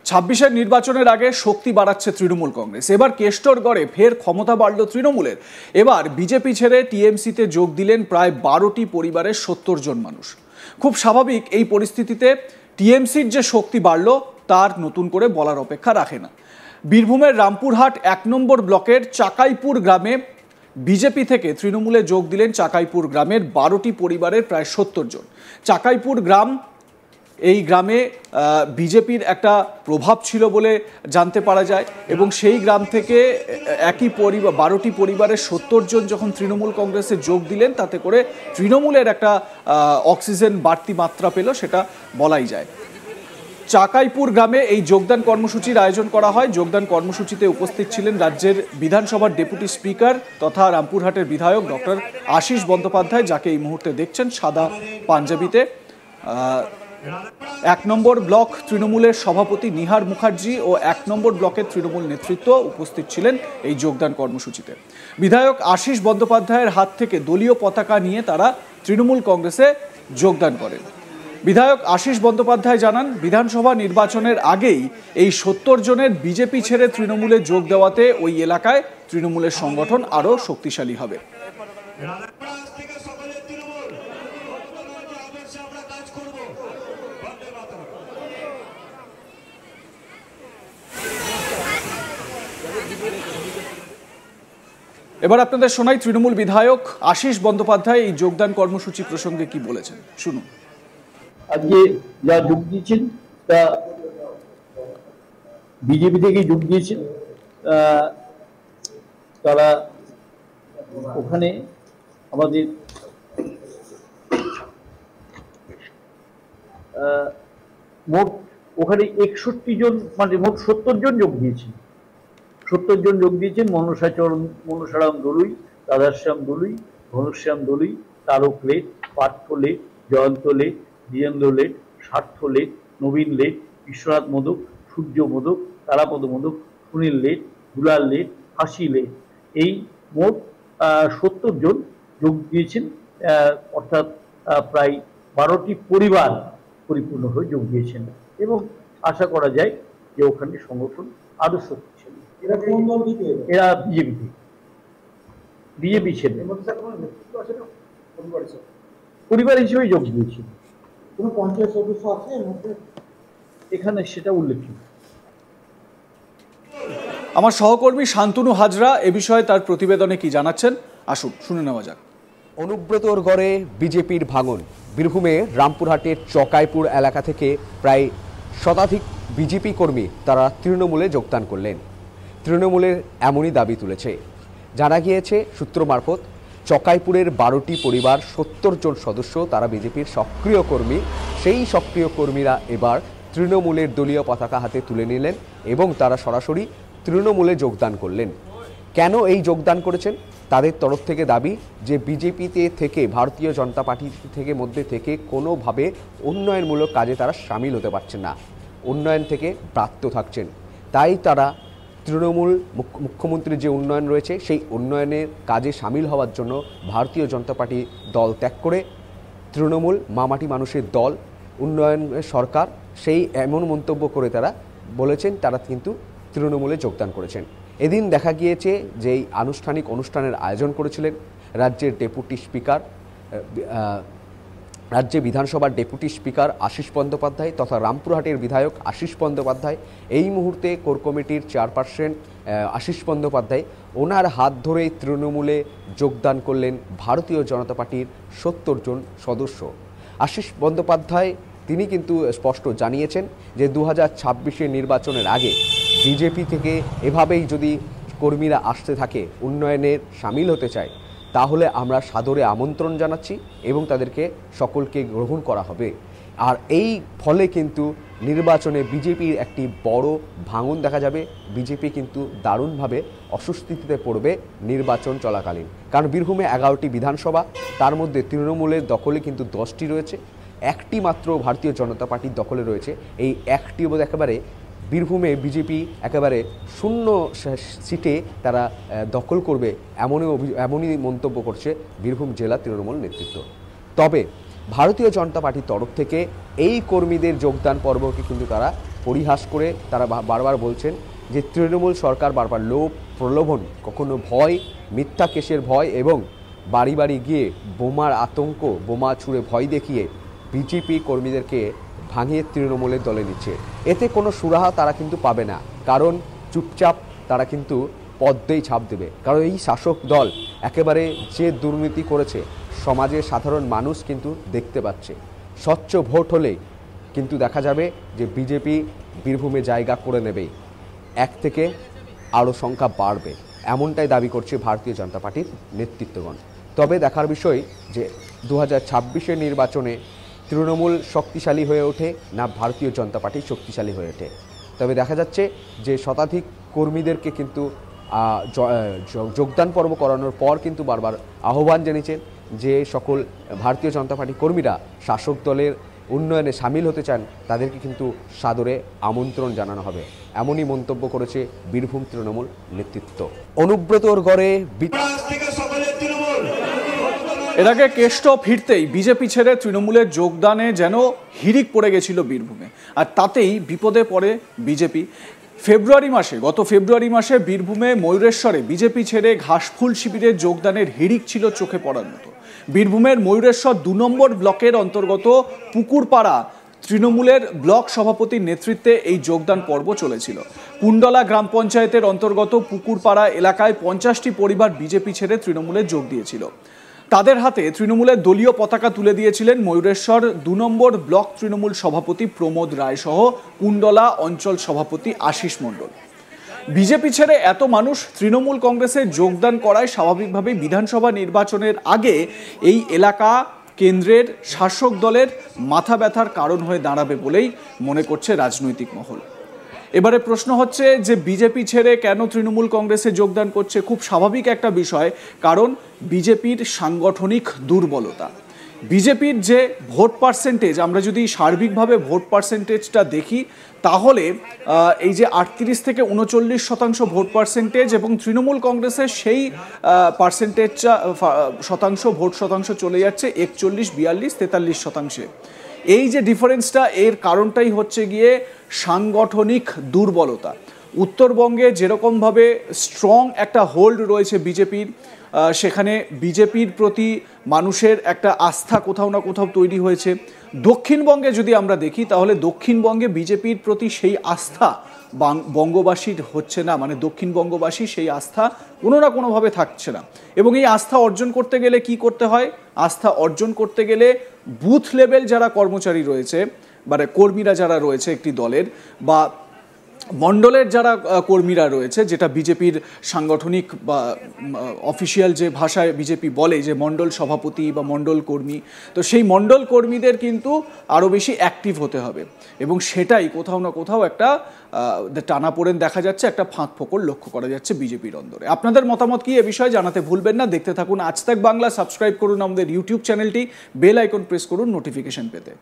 ছাব্বিশের নির্বাচনের আগে শক্তি বাড়াচ্ছে তৃণমূল কংগ্রেস। এবার কেষ্টরগড়ে ফের ক্ষমতা বাড়ল তৃণমূলের। এবার বিজেপি ছেড়ে টিএমসিতে যোগ দিলেন প্রায় 12টি পরিবারের 70 জন মানুষ। খুব স্বাভাবিক এই পরিস্থিতিতে টিএমসির যে শক্তি বাড়ল তার নতুন করে বলার অপেক্ষা রাখে না। বীরভূমের রামপুরহাট 1 নম্বর ব্লকের চাকাইপুর গ্রামে বিজেপি থেকে তৃণমূলে যোগ দিলেন চাকাইপুর গ্রামের 12টি পরিবারের প্রায় 70 জন। চাকাইপুর গ্রাম, এই গ্রামে বিজেপির একটা প্রভাব ছিল বলে জানতে পারা যায় এবং সেই গ্রাম থেকে একই পরিবার 12টি পরিবারের 70 জন যখন তৃণমূল কংগ্রেসে যোগ দিলেন তাতে করে তৃণমূলের একটা অক্সিজেন বাড়তি মাত্রা পেল, সেটা বলাই যায়। চাকাইপুর গ্রামে এই যোগদান কর্মসূচির আয়োজন করা হয়। যোগদান কর্মসূচিতে উপস্থিত ছিলেন রাজ্যের বিধানসভার ডেপুটি স্পিকার তথা রামপুরহাটের বিধায়ক ডক্টর আশিস বন্দ্যোপাধ্যায়, যাকে এই মুহূর্তে দেখছেন সাদা পাঞ্জাবিতে। 1 নম্বর ব্লক তৃণমূলের সভাপতি নিহার মুখার্জি ও 1 নম্বর ব্লকের তৃণমূল নেতৃত্ব উপস্থিত ছিলেন এই যোগদান কর্মসূচিতে। বিধায়ক আশিস বন্দ্যোপাধ্যায়ের হাত থেকে দলীয় পতাকা নিয়ে তারা তৃণমূল কংগ্রেসে যোগদান করেন। বিধায়ক আশিস বন্দ্যোপাধ্যায় জানান, বিধানসভা নির্বাচনের আগেই এই 70 জনের বিজেপি ছেড়ে তৃণমূলে যোগ দেওয়াতে ওই এলাকায় তৃণমূলের সংগঠন আরও শক্তিশালী হবে। এবার আপনাদের শোনাই তৃণমূল বিধায়ক আশিস বন্দ্যোপাধ্যায় এই যোগদান কর্মসূচি প্রসঙ্গে কি বলেছেন, শুনুন। আজকে যা যোগ দিয়েছেন তা বিজেপি থেকে যোগ দিয়েছেন। তারা ওখানে আমাদের মোট ওখানে 61 জন, মানে মোট 70 জন যোগ দিয়েছেন। 70 জন যোগ দিয়েছেন। মনসারাম দলুই, রাধাশ্যাম দলুই, ঘনশ্যাম দলুই, তারক লেট, পার্থ লেট, জয়ন্ত লেট, দ্বিজেন্দ্র লেট, স্বার্থ লেট, নবীন লেট, বিশ্বনাথ মোদক, সূর্য মোদক, তারাপদ মোদক, সুনীল লেট, দুলাল লেট, হাসি লেট, এই মোট 70 জন যোগ দিয়েছেন। অর্থাৎ প্রায় 12টি পরিবার পরিপূর্ণ হয়ে যোগ দিয়েছেন এবং আশা করা যায় যে ওখানে সংগঠন আরো শক্তিশালী। এরা বিজেপি ছেলে পরিবার হিসেবে যোগ দিয়েছিল। কোন পঞ্চায়েত সদস্য আছে এখানে, সেটা উল্লেখযোগ্য। আমার সহকর্মী শান্তনু হাজরা এ বিষয়ে তার প্রতিবেদনে কি জানাচ্ছেন, আসুন শুনে নেওয়া যাক। অনুব্রতর গড়ে বিজেপির ভাঙন। বীরভূমে রামপুরহাটের চকাইপুর এলাকা থেকে প্রায় শতাধিক বিজেপি কর্মী তারা তৃণমূলে যোগদান করলেন। তৃণমূলের এমনই দাবি তুলেছে। জানা গিয়েছে সূত্র মারফত চকাইপুরের 12টি পরিবার 70 জন সদস্য তারা বিজেপির সক্রিয় কর্মী। সেই সক্রিয় কর্মীরা এবার তৃণমূলের দলীয় পতাকা হাতে তুলে নিলেন এবং তারা সরাসরি তৃণমূলে যোগদান করলেন। কেন এই যোগদান করেছেন? তাদের তরফ থেকে দাবি যে বিজেপিতে থেকে, ভারতীয় জনতা পার্টি থেকে মধ্যে থেকে কোনোভাবে উন্নয়নমূলক কাজে তারা সামিল হতে পারছেন না, উন্নয়ন থেকে প্রাপ্ত থাকছেন। তাই তারা তৃণমূল, মুখ্যমন্ত্রীর যে উন্নয়ন রয়েছে সেই উন্নয়নের কাজে সামিল হওয়ার জন্য ভারতীয় জনতা পার্টি দল ত্যাগ করে তৃণমূল, মামাটি মানুষের দল, উন্নয়নের সরকার, সেই এমন মন্তব্য করে তারা বলেছেন তারা কিন্তু তৃণমূলে যোগদান করেছেন। এদিন দেখা গিয়েছে যে এই আনুষ্ঠানিক অনুষ্ঠানের আয়োজন করেছিলেন রাজ্যের ডেপুটি স্পিকার, রাজ্য বিধানসভার ডেপুটি স্পিকার আশিস বন্দ্যোপাধ্যায় তথা রামপুরহাটের বিধায়ক আশিস বন্দ্যোপাধ্যায়। এই মুহূর্তে কোর কমিটির চেয়ারপারসন আশিস বন্দ্যোপাধ্যায়, ওনার হাত ধরেই তৃণমূলে যোগদান করলেন ভারতীয় জনতা পার্টির 70 জন সদস্য। আশিস বন্দ্যোপাধ্যায় তিনি কিন্তু স্পষ্ট জানিয়েছেন যে 2026-এর নির্বাচনের আগে বিজেপি থেকে এভাবেই যদি কর্মীরা আসতে থাকে, উন্নয়নের সামিল হতে চায়, তাহলে আমরা সাদরে আমন্ত্রণ জানাচ্ছি এবং তাদেরকে সকলকে গ্রহণ করা হবে। আর এই ফলে কিন্তু নির্বাচনে বিজেপির একটি বড় ভাঙন দেখা যাবে। বিজেপি কিন্তু দারুণভাবে অস্বস্তিতে পড়বে নির্বাচন চলাকালীন। কারণ বীরভূমে 11টি বিধানসভা, তার মধ্যে তৃণমূলের দখলে কিন্তু 10টি রয়েছে, একটি মাত্র ভারতীয় জনতা পার্টির দখলে রয়েছে। এই একটি একেবারে বীরভূমে বিজেপি একেবারে শূন্য সিটে তারা দখল করবে, এমনই মন্তব্য করছে বীরভূম জেলা তৃণমূল নেতৃত্ব। তবে ভারতীয় জনতা পার্টির তরফ থেকে এই কর্মীদের যোগদান পর্বকে কিন্তু তারা পরিহাস করে তারা বারবার বলছেন যে তৃণমূল সরকার বারবার লোভ প্রলোভন, কখনো ভয়, মিথ্যা কেসের ভয় এবং বাড়ি বাড়ি গিয়ে বোমার আতঙ্ক, বোমা ছুঁড়ে ভয় দেখিয়ে বিজেপি কর্মীদেরকে ভাঙিয়ে তৃণমূলের দলে নিচ্ছে। এতে কোনো সুরাহা তারা কিন্তু পাবে না, কারণ চুপচাপ তারা কিন্তু পদ্মেই ছাপ দেবে। কারণ এই শাসক দল একেবারে যে দুর্নীতি করেছে সমাজের সাধারণ মানুষ কিন্তু দেখতে পাচ্ছে। স্বচ্ছ ভোট হলে কিন্তু দেখা যাবে যে বিজেপি বীরভূমে জায়গা করে নেবেই, 1 থেকে আরও সংখ্যা বাড়বে, এমনটাই দাবি করছে ভারতীয় জনতা পার্টির নেতৃত্বগণ। তবে দেখার বিষয় যে 2026-এর নির্বাচনে তৃণমূল শক্তিশালী হয়ে ওঠে না ভারতীয় জনতা পার্টি শক্তিশালী হয়ে ওঠে। তবে দেখা যাচ্ছে যে শতাধিক কর্মীদেরকে কিন্তু যোগদান পর্ব করানোর পর কিন্তু বারবার আহ্বান জানিয়েছেন যে সকল ভারতীয় জনতা পার্টি কর্মীরা শাসক দলের উন্নয়নে সামিল হতে চান তাদেরকে কিন্তু সাদরে আমন্ত্রণ জানানো হবে, এমনই মন্তব্য করেছে বীরভূম তৃণমূল নেতৃত্ব। অনুব্রতর গড়ে এর আগে কেষ্ট ফিরতেই বিজেপি ছেড়ে তৃণমূলের যোগদানে যেন হিড়িক পড়ে গেছিল বীরভূমে, আর তাতেই বিপদে পড়ে বিজেপি। গত ফেব্রুয়ারি মাসে বীরভূমে ময়ূরেশ্বরে বিজেপি ছেড়ে ঘাসফুল শিবিরে যোগদানের হিড়িক ছিল চোখে পড়ার মতো। বীরভূমের ময়ূরেশ্বর 2 নম্বর ব্লকের অন্তর্গত পুকুরপাড়া তৃণমূলের ব্লক সভাপতির নেতৃত্বে এই যোগদান পর্ব চলেছিল। কুণ্ডলা গ্রাম পঞ্চায়েতের অন্তর্গত পুকুরপাড়া এলাকায় 50টি পরিবার বিজেপি ছেড়ে তৃণমূলে যোগ দিয়েছিল। তাদের হাতে তৃণমূলের দলীয় পতাকা তুলে দিয়েছিলেন ময়ূরেশ্বর 2 নম্বর ব্লক তৃণমূল সভাপতি প্রমোদ রায় সহ কুণ্ডলা অঞ্চল সভাপতি আশিস মণ্ডল। বিজেপি ছেড়ে এত মানুষ তৃণমূল কংগ্রেসে যোগদান করায় স্বাভাবিকভাবেই বিধানসভা নির্বাচনের আগে এই এলাকা কেন্দ্রের শাসক দলের মাথা ব্যথার কারণ হয়ে দাঁড়াবে বলেই মনে করছে রাজনৈতিক মহল। এবারে প্রশ্ন হচ্ছে যে বিজেপি ছেড়ে কেন তৃণমূল কংগ্রেসে যোগদান করছে? খুব স্বাভাবিক একটা বিষয়, কারণ বিজেপির সাংগঠনিক দুর্বলতা। বিজেপির যে ভোট পার্সেন্টেজ, আমরা যদি সার্বিকভাবে ভোট পার্সেন্টেজটা দেখি তাহলে এই যে 38 থেকে 39% ভোট পার্সেন্টেজ এবং তৃণমূল কংগ্রেসের সেই পার্সেন্টেজটা ভোট শতাংশ চলে যাচ্ছে 41, 42, 43%। এই যে ডিফারেন্সটা, এর কারণটাই হচ্ছে গিয়ে সাংগঠনিক দুর্বলতা। উত্তরবঙ্গে যেরকমভাবে স্ট্রং একটা হোল্ড রয়েছে বিজেপির, সেখানে বিজেপির প্রতি মানুষের একটা আস্থা কোথাও না কোথাও তৈরি হয়েছে। দক্ষিণবঙ্গে যদি আমরা দেখি তাহলে দক্ষিণবঙ্গে বিজেপির প্রতি সেই আস্থা বঙ্গবাসীর হচ্ছে না, মানে দক্ষিণবঙ্গবাসী সেই আস্থা কোনো না কোনোভাবে থাকছে না। এবং এই আস্থা অর্জন করতে গেলে কি করতে হয়? আস্থা অর্জন করতে গেলে বুথ লেভেল যারা কর্মচারী রয়েছে, মানে কর্মীরা যারা রয়েছে একটি দলের, বা মণ্ডলের যারা কর্মীরা রয়েছে, যেটা বিজেপির সাংগঠনিক বা অফিসিয়াল যে ভাষায় বিজেপি বলে যে মণ্ডল সভাপতি বা মণ্ডল কর্মী, তো সেই মণ্ডল কর্মীদের কিন্তু আরও বেশি অ্যাক্টিভ হতে হবে। এবং সেটাই কোথাও না কোথাও একটা টানাপোড়েন দেখা যাচ্ছে, একটা ফাঁক ফোকর লক্ষ্য করা যাচ্ছে বিজেপির অন্দরে। আপনাদের মতামত কি এ বিষয়ে জানাতে ভুলবেন না। দেখতে থাকুন আজ তাক বাংলা, সাবস্ক্রাইব করুন আমাদের ইউটিউব চ্যানেলটি, বেল আইকন প্রেস করুন নোটিফিকেশন পেতে।